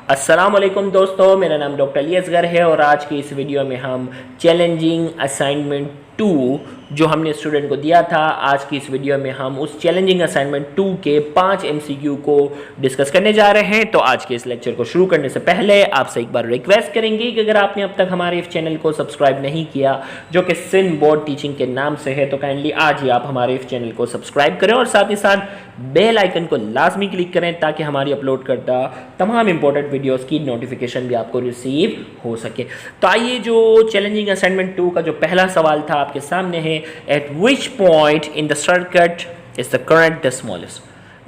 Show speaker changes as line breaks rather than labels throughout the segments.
अस्सलाम वालेकुम दोस्तों, मेरा नाम डॉक्टर अली असगर है और आज की इस वीडियो में हम चैलेंजिंग असाइनमेंट 2 जो हमने स्टूडेंट को दिया था, आज की इस वीडियो में हम उस चैलेंजिंग असाइनमेंट 2 के 5 एमसीक्यू को डिस्कस करने जा रहे हैं। तो आज के इस लेक्चर को शुरू करने से पहले आपसे एक बार रिक्वेस्ट करेंगे कि अगर आपने अब तक हमारे इस चैनल को सब्सक्राइब नहीं किया, जो कि सिंध बोर्ड टीचिंग के नाम से है, तो काइंडली आज ही आप हमारे इस चैनल को सब्सक्राइब करें और साथ ही साथ बेल आइकन को लाजमी क्लिक करें ताकि हमारी अपलोड करता तमाम इंपॉर्टेंट वीडियोस की नोटिफिकेशन भी आपको रिसीव हो सके। तो आइए, जो चैलेंजिंग असाइनमेंट 2 का जो पहला सवाल था आपके सामने है, eight which point in the circuit is the current the smallest.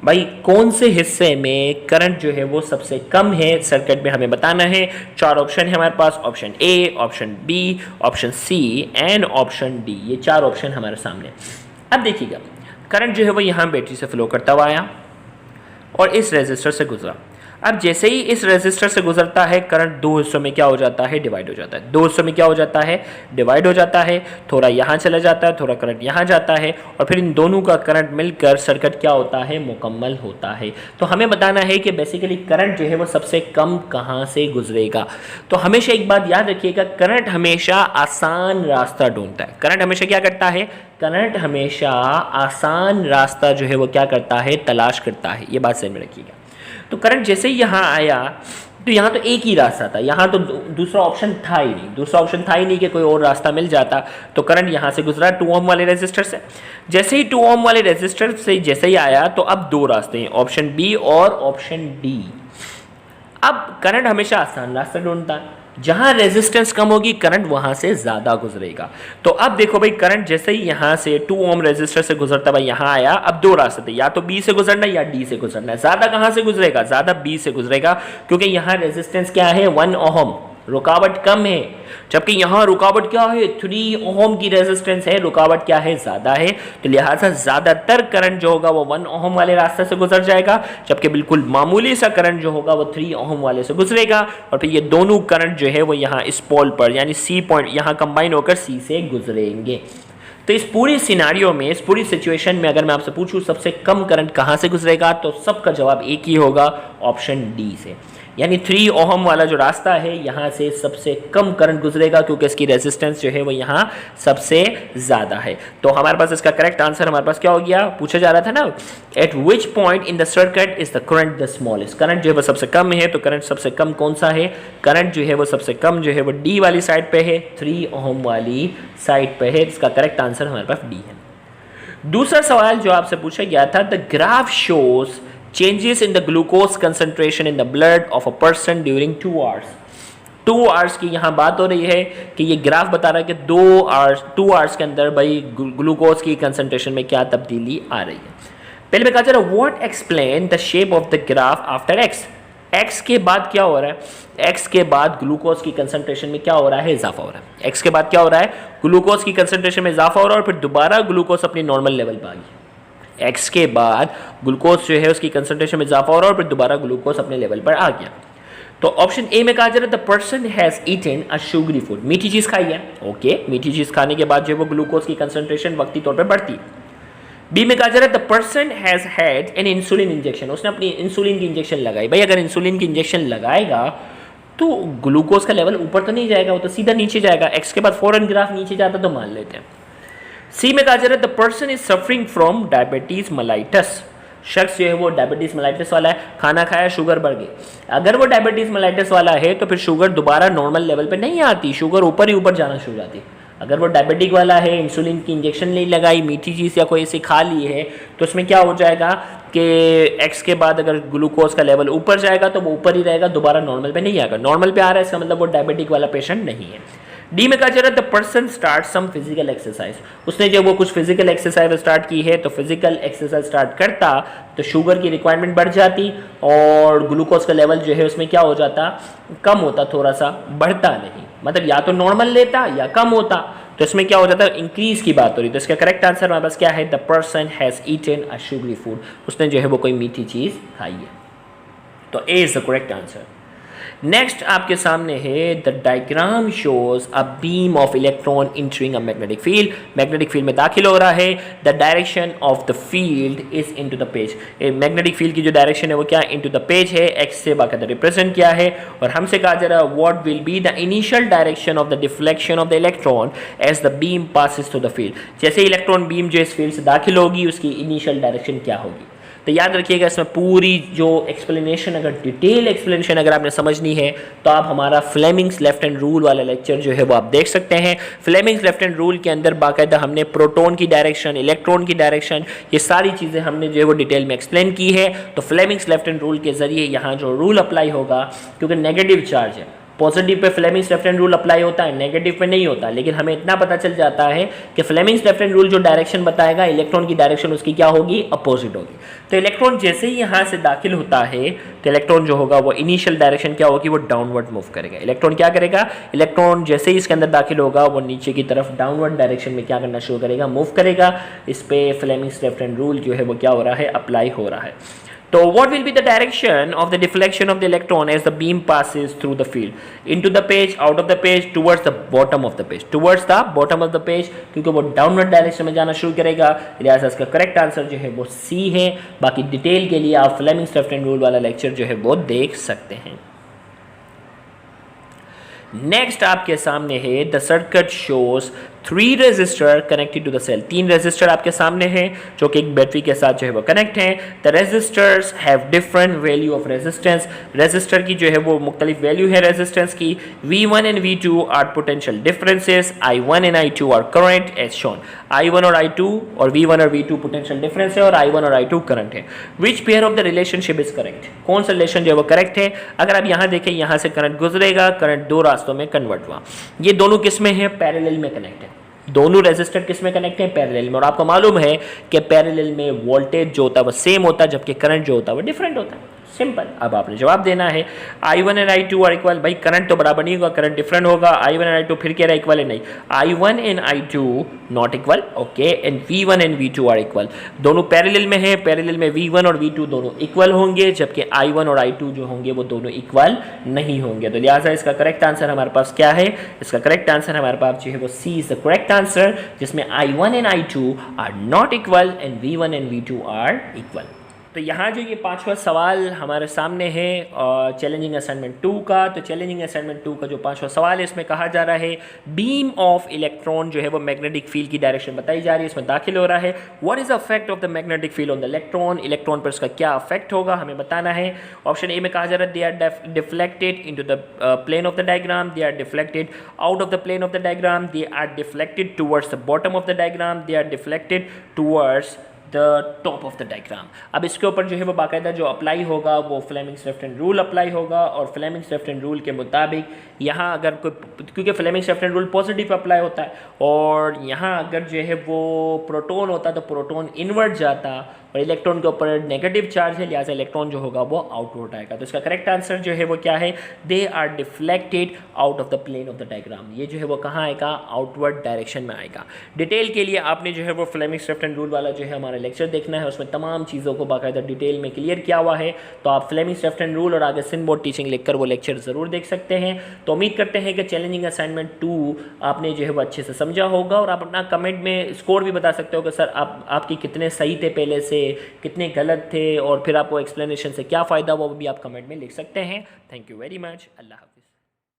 भाई, कौन से हिस्से में करंट जो है वो सबसे कम है सर्किट में, हमें बताना है। 4 ऑप्शन है हमारे पास, option A, option B, option C and option D. ये 4 ऑप्शन हमारे सामने। अब देखिएगा, करंट जो है वो यहाँ बैटरी से फ्लो करता हुआ आया और इस रेजिस्टर से गुजरा। अब जैसे ही इस रेजिस्टर से गुजरता है, करंट 2 हिस्सों में क्या हो जाता है, डिवाइड हो जाता है। 2 हिस्सों में क्या हो जाता है, डिवाइड हो जाता है। थोड़ा यहाँ चला जाता है, थोड़ा करंट यहाँ जाता है और फिर इन दोनों का करंट मिलकर सर्किट क्या होता है, मुकम्मल होता है। तो हमें बताना है कि बेसिकली करंट जो है वो सबसे कम कहाँ से गुजरेगा। तो हमेशा एक बात याद रखिएगा, करंट हमेशा आसान रास्ता ढूंढता है। करंट हमेशा क्या करता है, करंट हमेशा आसान रास्ता जो है वो क्या करता है, तलाश करता है। ये बात समझ में रखिएगा। तो करंट जैसे ही यहाँ आया तो यहाँ तो एक ही रास्ता था, यहाँ तो दूसरा ऑप्शन था ही नहीं। दूसरा ऑप्शन था ही नहीं कि कोई और रास्ता मिल जाता। तो करंट यहाँ से गुजरा 2 ओम वाले रेजिस्टर से। जैसे ही 2 ओम वाले रेजिस्टर से जैसे ही आया तो अब 2 रास्ते हैं, ऑप्शन बी और ऑप्शन डी। अब करंट हमेशा आसान रास्ता ढूंढता है, जहां रेजिस्टेंस कम होगी करंट वहां से ज्यादा गुजरेगा। तो अब देखो भाई, करंट जैसे ही यहां से 2 ओम रेजिस्टर से गुजरता भाई यहां आया। अब 2 रास्ते थे, या तो बी से गुजरना या डी से गुजरना है। ज्यादा कहां से गुजरेगा, ज्यादा बी से गुजरेगा, क्योंकि यहां रेजिस्टेंस क्या है, 1 ओम, रुकावट कम है। जबकि यहां रुकावट क्या है, 3 ओम की रेजिस्टेंस है, रुकावट क्या है, ज्यादा है। तो लिहाजा ज्यादातर करंट जो होगा वो 1 ओम वाले रास्ते से गुजर जाएगा, जबकि बिल्कुल मामूली सा करंट जो होगा वो 3 ओम वाले से गुजरेगा। और फिर ये दोनों करंट जो है वो यहाँ इस पोल पर यानी सी पॉइंट यहाँ कंबाइन होकर सी से गुजरेंगे। तो इस पूरी सिनारियो में, इस पूरी सिचुएशन में अगर मैं आपसे पूछूं सबसे कम करंट कहां से गुजरेगा, तो सबका जवाब एक ही होगा, ऑप्शन डी से। यानी 3 ओहम वाला जो रास्ता है यहाँ से सबसे कम करंट गुजरेगा, क्योंकि इसकी रेजिस्टेंस जो है वो यहाँ सबसे ज़्यादा है। तो हमारे पास इसका करेक्ट आंसर हमारे पास क्या हो गया, पूछा जा रहा था ना, eight which point in the circuit is the current the smallest. Current जो है वो सबसे कम है, तो करंट सबसे कम कौन सा है, करंट जो है वो सबसे कम जो है वो डी वाली साइड पे है, 3 ओहम वाली साइड पे है। इसका करेक्ट आंसर हमारे पास डी है। दूसरा सवाल जो आपसे पूछा गया था, the graph shows changes in the glucose concentration in the blood of a person during 2 hours। 2 hours की यहाँ बात हो रही है कि ये ग्राफ बता रहा है कि 2 आवर्स के अंदर भाई ग्लूकोज की कंसंट्रेशन में क्या तब्दीली आ रही है। पहले मैं कहा चला, what explain the shape of the graph after x. X के बाद क्या हो रहा है, एक्स के बाद ग्लूकोज की कंसंट्रेशन में क्या हो रहा है, इजाफा हो रहा है। एक्स के बाद क्या हो रहा है, ग्लूकोज की कंसंट्रेशन में इजाफा हो रहा है और फिर दोबारा ग्लूकोज अपनी नॉर्मल लेवल पर आ गई। एक्स के बाद ग्लूकोज जो है उसकी कंसंट्रेशन में इजाफा हो रहा है और फिर दोबारा ग्लूकोज अपने लेवल पर आ गया। तो ऑप्शन ए में कहा जा रहा है, the person has eaten a sugary food. मीठी चीज खाई है, ओके, मीठी चीज खाने के बाद जो है वो ग्लूकोज की कंसंट्रेशन वक्ती तौर पर बढ़ती है। बी में कहा जा रहा है, the person has had an insulin injection. उसने अपनी इंसुलिन की इंजेक्शन लगाई। भाई अगर इंसुलिन की इंजेक्शन लगाएगा तो ग्लूकोज का लेवल ऊपर तो नहीं जाएगा, वो तो सीधा नीचे जाएगा। एक्स के बाद फौरन ग्राफ नीचे जाता तो मान लेते हैं। सी में कहा जा रहा है, the person is suffering from diabetes mellitus. शख्स जो है वो डायबिटीज मलाइटस वाला है, खाना खाया शुगर बढ़ गई। अगर वो डायबिटीज मलाइटस वाला है तो फिर शुगर दोबारा नॉर्मल लेवल पे नहीं आती, शुगर ऊपर ही ऊपर जाना शुरू हो जाती। अगर वो डायबिटिक वाला है, इंसुलिन की इंजेक्शन नहीं लगाई, मीठी चीज़ या कोई ऐसी खा ली है, तो उसमें क्या हो जाएगा कि एक्स के बाद अगर ग्लूकोज का लेवल ऊपर जाएगा तो वो ऊपर ही रहेगा, दोबारा नॉर्मल पे नहीं आएगा। नॉर्मल पे आ रहा है, इसका मतलब वो डायबिटिक वाला पेशेंट नहीं है। डी में कहा जा रहा है, the person start some physical exercise. उसने जब वो कुछ फिजिकल एक्सरसाइज स्टार्ट की है, तो फिजिकल एक्सरसाइज स्टार्ट करता तो शुगर की रिक्वायरमेंट बढ़ जाती और ग्लूकोज का लेवल जो है उसमें क्या हो जाता, कम होता, थोड़ा सा बढ़ता नहीं। मतलब या तो नॉर्मल लेता या कम होता। तो इसमें क्या हो जाता है, इंक्रीज की बात हो रही। तो इसका करेक्ट आंसर हमारे पास क्या है, the person has eaten a sugary food. उसने जो है वो कोई मीठी चीज खाई है। तो A is the correct answer. Next आपके सामने है the diagram shows a beam of electron entering a magnetic field. Magnetic field में दाखिल हो रहा है। The direction of the field is into the page. Magnetic field की जो डायरेक्शन है वो क्या इनटू द पेज है, एक्स से बाकायदा रिप्रेजेंट किया है। और हमसे कहा जा रहा है what will be the initial direction of the deflection of the electron as the beam passes through the field. जैसे इलेक्ट्रॉन बीम जो इस फील्ड से दाखिल होगी उसकी इनिशियल डायरेक्शन क्या होगी। तो याद रखिएगा इसमें पूरी जो एक्सप्लेनेशन, अगर डिटेल एक्सप्लेनेशन अगर आपने समझनी है तो आप हमारा फ्लेमिंग्स लेफ्ट हैंड रूल वाला लेक्चर जो है वो आप देख सकते हैं। फ्लेमिंग्स लेफ्ट हैंड रूल के अंदर बाकायदा हमने प्रोटॉन की डायरेक्शन, इलेक्ट्रॉन की डायरेक्शन, ये सारी चीज़ें हमने जो है वो डिटेल में एक्सप्लेन की है। तो फ्लेमिंग्स लेफ्ट हैंड रूल के जरिए यहाँ जो रूल अप्लाई होगा, क्योंकि नेगेटिव चार्ज है, positive pay Fleming's left hand rule apply होता है, नेगेटिव पे नहीं होता। लेकिन हमें इतना पता चल जाता है कि फ्लेमिंग्स लेफ्ट हैंड रूल जो डायरेक्शन बताएगा, इलेक्ट्रॉन की डायरेक्शन उसकी क्या होगी, अपोजिट होगी। तो इलेक्ट्रॉन जैसे ही यहाँ से दाखिल होता है तो इलेक्ट्रॉन जो होगा वो इनिशियल डायरेक्शन क्या होगी, वो डाउनवर्ड मूव करेगा। इलेक्ट्रॉन क्या करेगा, इलेक्ट्रॉन जैसे ही इसके अंदर दाखिल होगा वो नीचे की तरफ डाउनवर्ड डायरेक्शन में क्या करना शुरू करेगा, मूव करेगा। इस पे फ्लेमिंग्स लेफ्ट हैंड रूल जो है वो क्या हो रहा है, अप्लाई हो रहा है। So what will be the direction of the deflection of the electron as the beam passes through the field? Into the page, out of the page, towards the bottom of the page. Towards the bottom of the page, क्योंकि वो downward direction में जाना शुरू करेगा। लिहाजा इसका correct answer जो है वो सी है। बाकी डिटेल के लिए आप फ्लेमिंग्स लेफ्ट हैंड रूल वाला लेक्चर जो है वो देख सकते हैं। नेक्स्ट आपके सामने है the circuit shows 3 resistor connected to the cell. 3 resistor आपके सामने हैं जो कि एक बैटरी के साथ जो है वो कनेक्ट हैं। The resistors have different value of resistance. Resistor की जो है वो मुख्तलिफ वैल्यू है रेजिस्टेंस की। V1 and V2 are potential differences. I1 and I2 are current as shown. I1 और I2 और V1 और V2 पोटेंशियल डिफरेंस है और I1 और I2 करंट है। Which pair of the relationship is correct? कौन सा रिलेशन जो है वो करेक्ट है? अगर आप यहाँ देखें, यहाँ से करंट गुजरेगा, करंट 2 रास्तों में कन्वर्ट हुआ। ये दोनों किस में है, पैरेलल में कनेक्ट है। दोनों रेजिस्टर किस में कनेक्ट है, पैरेलल में। और आपको मालूम है कि पैरेलल में वोल्टेज जो होता है वो सेम होता है, जबकि करंट जो होता है वो डिफरेंट होता है। सिंपल। अब आपने जवाब देना है I1 and I2 are equal. भाई करंट तो बराबर नहीं होगा, करंट डिफरेंट होगा। I1 एंड I2 फिर कह रहा है इक्वल है, नहीं। I1 and I2 not equal, okay. And V1 and V2 are equal. दोनों पैरेलल में है, पैरेलल में V1 और V2 दोनों इक्वल होंगे, जबकि I1 और I2 जो होंगे वो दोनों इक्वल नहीं होंगे। तो लिहाजा इसका करेक्ट आंसर हमारे पास क्या है, इसका करेक्ट आंसर हमारे पास जो है वो C is the correct answer, जिसमें I1 and I2 are not equal and V1 and V2 are equal. तो यहाँ जो ये 5वां सवाल हमारे सामने है चैलेंजिंग असाइनमेंट 2 का। तो चैलेंजिंग असाइनमेंट 2 का जो 5वां सवाल है, इसमें कहा जा रहा है बीम ऑफ इलेक्ट्रॉन जो है वो मैग्नेटिक फील्ड की डायरेक्शन बताई जा रही है, इसमें दाखिल हो रहा है। What is the effect of the magnetic field on the electron? Electron पर इसका क्या इफेक्ट होगा, हमें बताना है। ऑप्शन ए में कहा जा रहा है they are deflected into the plane of the diagram, they are deflected out of the plane of the diagram, they are deflected towards the bottom of the diagram, they are deflected towards the top of the diagram. अब इसके ऊपर जो है वो बाकायदा जो apply होगा वो Fleming's left hand rule apply होगा। और फ्लेमिंग्स लेफ्ट हैंड रूल के मुताबिक यहाँ अगर कोई, क्योंकि Fleming's left hand rule positive apply होता है, और यहाँ अगर जो है वो प्रोटॉन होता तो प्रोटॉन इनवर्ट जाता और इलेक्ट्रॉन के ऊपर नेगेटिव चार्ज है, लिहाजा इलेक्ट्रॉन जो होगा वो आउटवर्ड आएगा। तो इसका करेक्ट आंसर जो है वो क्या है, they are deflected out of the plane of the diagram. ये जो है वो कहाँ आएगा, आउटवर्ड डायरेक्शन में आएगा। डिटेल के लिए आपने जो है वो फ्लेमिंग्स लेफ्ट हैंड रूल वाला जो है हमारा लेक्चर देखना है, उसमें तमाम चीज़ों को बाकायदा डिटेल में क्लियर किया हुआ है। तो आप फ्लेमिंग्स लेफ्ट हैंड रूल और आगे सिंध बोर्ड टीचिंग लिखकर वो लेक्चर ज़रूर देख सकते हैं। तो उम्मीद करते हैं कि चैलेंजिंग असाइनमेंट 2 आपने जो है वो अच्छे से समझा होगा। और आप अपना कमेंट में स्कोर भी बता सकते हो कि सर आपकी कितने सही थे पहले से, कितने गलत थे, और फिर आपको एक्सप्लेनेशन से क्या फ़ायदा हुआ वो भी आप कमेंट में लिख सकते हैं। Thank you very much. Allah.